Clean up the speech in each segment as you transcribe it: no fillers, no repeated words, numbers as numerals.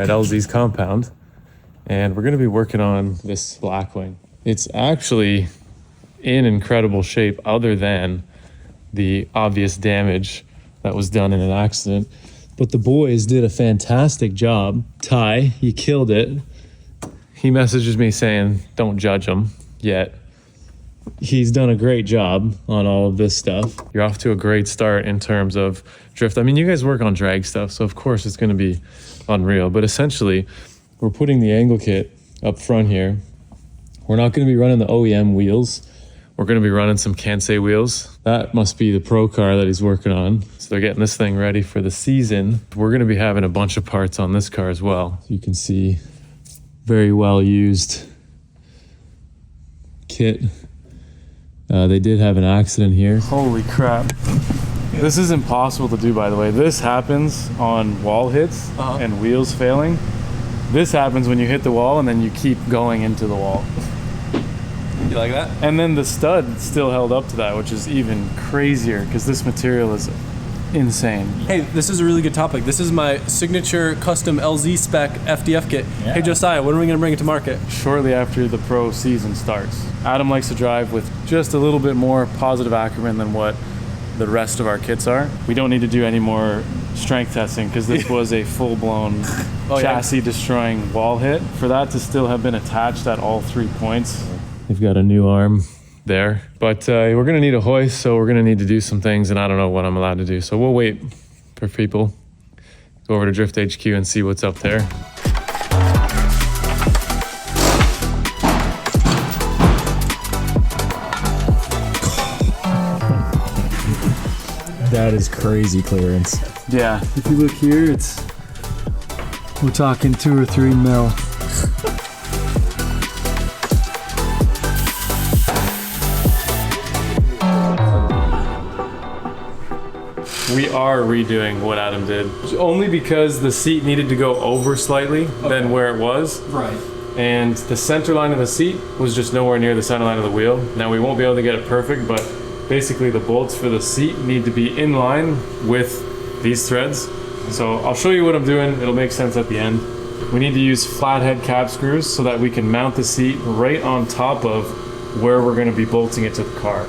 at LZ's compound, and we're going to be working on this Blackwing. It's actually in incredible shape other than the obvious damage that was done in an accident. But the boys did a fantastic job. Ty, you killed it. He messages me saying, don't judge him yet. He's done a great job on all of this stuff. You're off to a great start in terms of drift. I mean, you guys work on drag stuff, so of course it's going to be unreal. But essentially, we're putting the angle kit up front here. We're not going to be running the OEM wheels. We're going to be running some Kansei wheels. That must be the pro car that he's working on. So they're getting this thing ready for the season. We're going to be having a bunch of parts on this car as well. You can see very well used kit. They did have an accident here. Holy crap. This is impossible to do, by the way. This happens on wall hits and wheels failing. This happens when you hit the wall and then you keep going into the wall. You like that? And then the stud still held up to that, which is even crazier because this material is insane. Hey, this is a really good topic. This is my signature custom LZ spec FDF kit. Yeah. Hey Josiah, when are we going to bring it to market? Shortly after the pro season starts. Adam likes to drive with just a little bit more positive accurate than what the rest of our kits are. We don't need to do any more strength testing because this was a full-blown chassis destroying wall hit. For that to still have been attached at all 3 points. They've got a new arm there, but we're gonna need a hoist, so we're gonna need to do some things, and I don't know what I'm allowed to do, so we'll wait for people. Go over to Drift HQ and see what's up there. That is crazy clearance. Yeah, if you look here, we're talking 2 or 3 mil. We are redoing what Adam did, only because the seat needed to go over slightly than where it was. Right. And the center line of the seat was just nowhere near the center line of the wheel. Now we won't be able to get it perfect, but basically the bolts for the seat need to be in line with these threads. So I'll show you what I'm doing. It'll make sense at the end. We need to use flathead cap screws so that we can mount the seat right on top of where we're going to be bolting it to the car.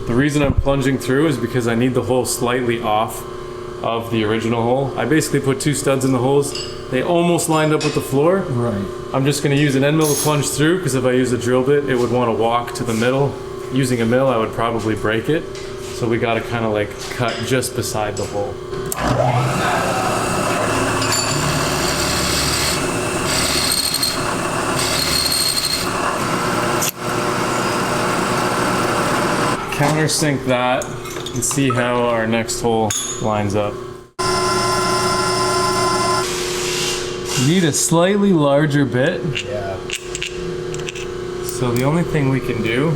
The reason I'm plunging through is because I need the hole slightly off of the original hole. I basically put 2 studs in the holes. They almost lined up with the floor. Right. I'm just going to use an end mill to plunge through because if I use a drill bit, it would want to walk to the middle. Using a mill, I would probably break it. So we got to kind of like cut just beside the hole. Countersink that and see how our next hole lines up. Need a slightly larger bit. Yeah. So the only thing we can do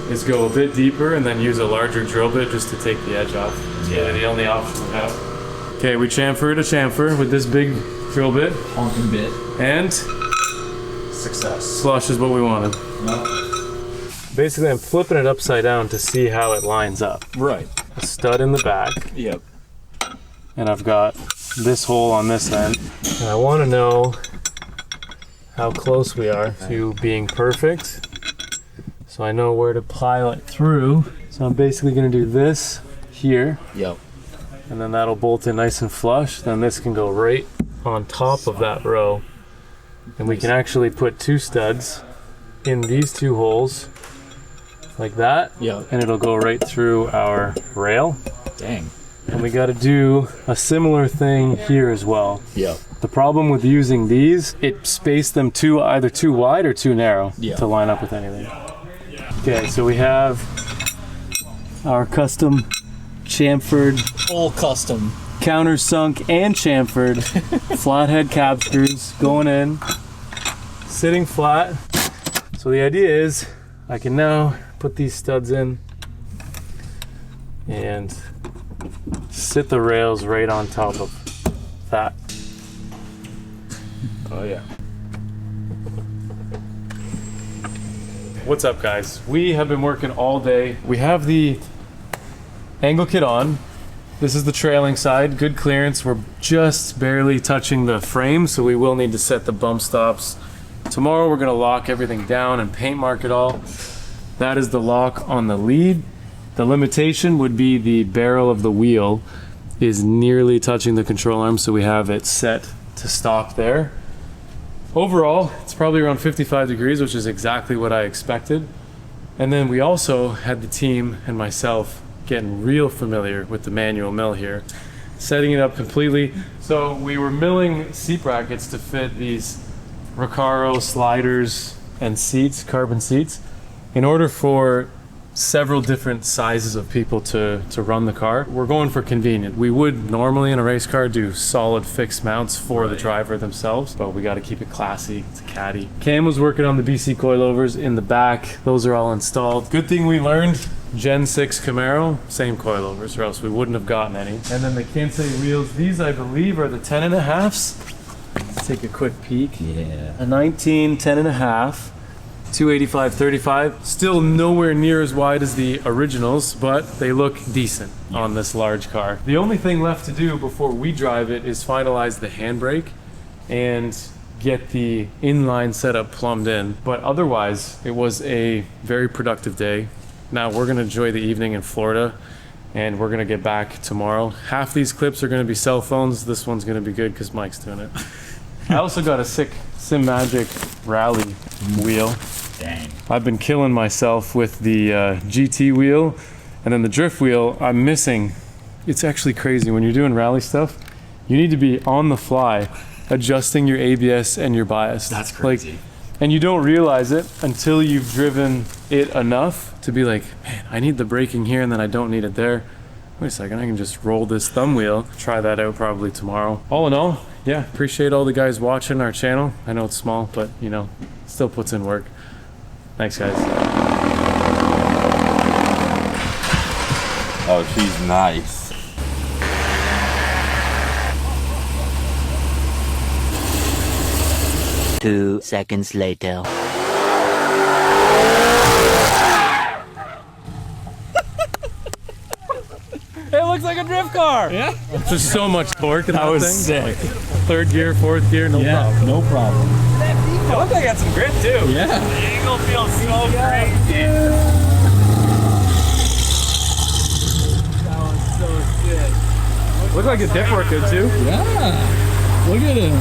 is go a bit deeper and then use a larger drill bit just to take the edge off. It's really the only option we have. Okay, we chamfered a chamfer with this big drill bit. Honking bit. And Success. slush is what we wanted. No. Basically, I'm flipping it upside down to see how it lines up. Right. A stud in the back. Yep. And I've got this hole on this end. And I want to know how close we are to being perfect. So I know where to pile it through. So I'm basically going to do this here. Yep. And then that'll bolt in nice and flush. Then this can go right on top of that row. And we can actually put 2 studs in these 2 holes like that. Yep. And it'll go right through our rail. Dang. And we got to do a similar thing here as well. Yep. The problem with using these, it spaced them either too wide or too narrow to line up with anything. Okay, so we have our custom chamfered, Full custom. countersunk and chamfered flathead cap screws going in, sitting flat. So the idea is I can now put these studs in and sit the rails right on top of that. Oh yeah. What's up, guys? We have been working all day. We have the angle kit on. This is the trailing side, good clearance. We're just barely touching the frame, so we will need to set the bump stops. Tomorrow we're gonna lock everything down and paint mark it all. That is the lock on the lead. The limitation would be the barrel of the wheel is nearly touching the control arm, so we have it set to stop there. Overall, it's probably around 55 degrees, which is exactly what I expected. And then we also had the team and myself getting real familiar with the manual mill here, setting it up completely. So we were milling seat brackets to fit these Recaro sliders and seats, carbon seats, in order for several different sizes of people to run the car. We're going for convenient. We would normally in a race car do solid fixed mounts for the driver themselves, but we got to keep it classy. It's a Caddy. Cam was working on the BC coilovers in the back. Those are all installed. Good thing we learned Gen 6 Camaro, same coilovers, or else we wouldn't have gotten any. And then the Kensei wheels, these I believe are the 10.5s. Let's take a quick peek. Yeah. A 19 10.5. 285 35, still nowhere near as wide as the originals, but they look decent on this large car. The only thing left to do before we drive it is finalize the handbrake and get the inline setup plumbed in. But otherwise, it was a very productive day. Now we're gonna enjoy the evening in Florida and we're gonna get back tomorrow. Half these clips are gonna be cell phones. This one's gonna be good because Mike's doing it. I also got a sick Sim Magic Rally wheel. Dang. I've been killing myself with the GT wheel, and then the drift wheel I'm missing. It's actually crazy when you're doing rally stuff. You need to be on the fly adjusting your ABS and your bias. That's crazy. Like, and you don't realize it until you've driven it enough to be like, man, I need the braking here and then I don't need it there. Wait a second, I can just roll this thumb wheel. Try that out probably tomorrow. All in all, yeah, appreciate all the guys watching our channel. I know it's small, but you know, still puts in work. Thanks, guys. Oh, she's nice. Two seconds later. It looks like a drift car. Yeah. There's so much torque in that was thing. sick. Third gear, fourth gear, no problem. No problem. It looks like it got some grip too. Yeah. The angle feels so crazy. That one's so sick. Looks like the diff worked good too. Yeah. Look at him.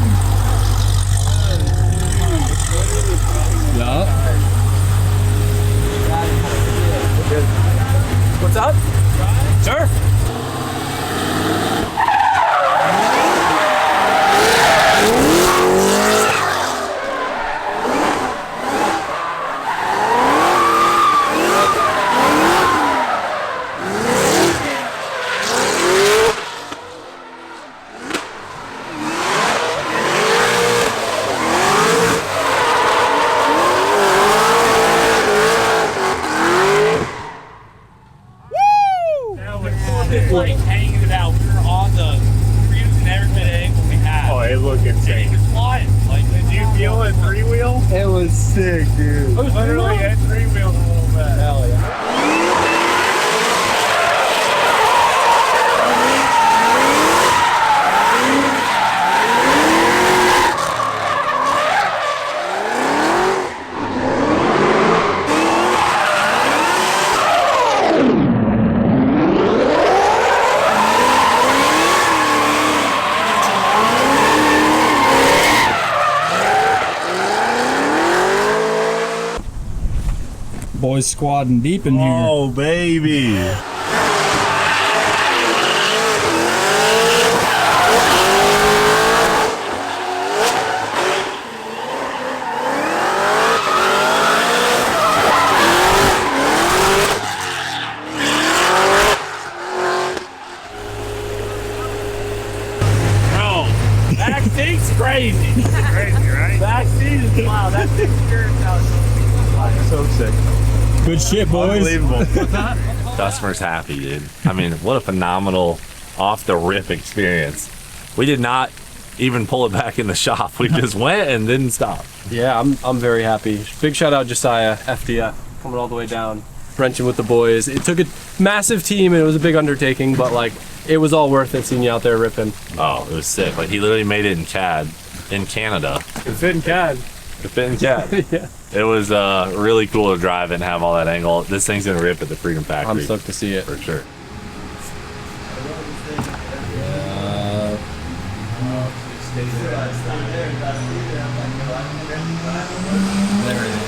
Yeah. What's up? Sure. Like hanging it out. We were on the using every bit of angle we had. Oh, it looked insane. It was flying. Like, Did you feel it three-wheel? It was sick, dude. It was literally at three-wheel a little bit. Hell yeah. Boys squadding deep in here. Oh, baby. bro, back seat's crazy. Crazy, right? Back seat is wow. That thing's scared out. So sick. Good shit, boys. Unbelievable. Customer's happy, dude. I mean, what a phenomenal off-the-rip experience. We did not even pull it back in the shop. We just went and didn't stop. Yeah, I'm very happy. Big shout out Josiah, FDF, coming all the way down. wrenching with the boys. It took a massive team and it was a big undertaking, but like it was all worth it seeing you out there ripping. Oh, it was sick. Like he literally made it in Canada. It fit in CAD. It fit in CAD. Yeah. It was really cool to drive it and have all that angle. This thing's gonna rip at the Freedom Factory. I'm stoked to see it. For sure. There it is.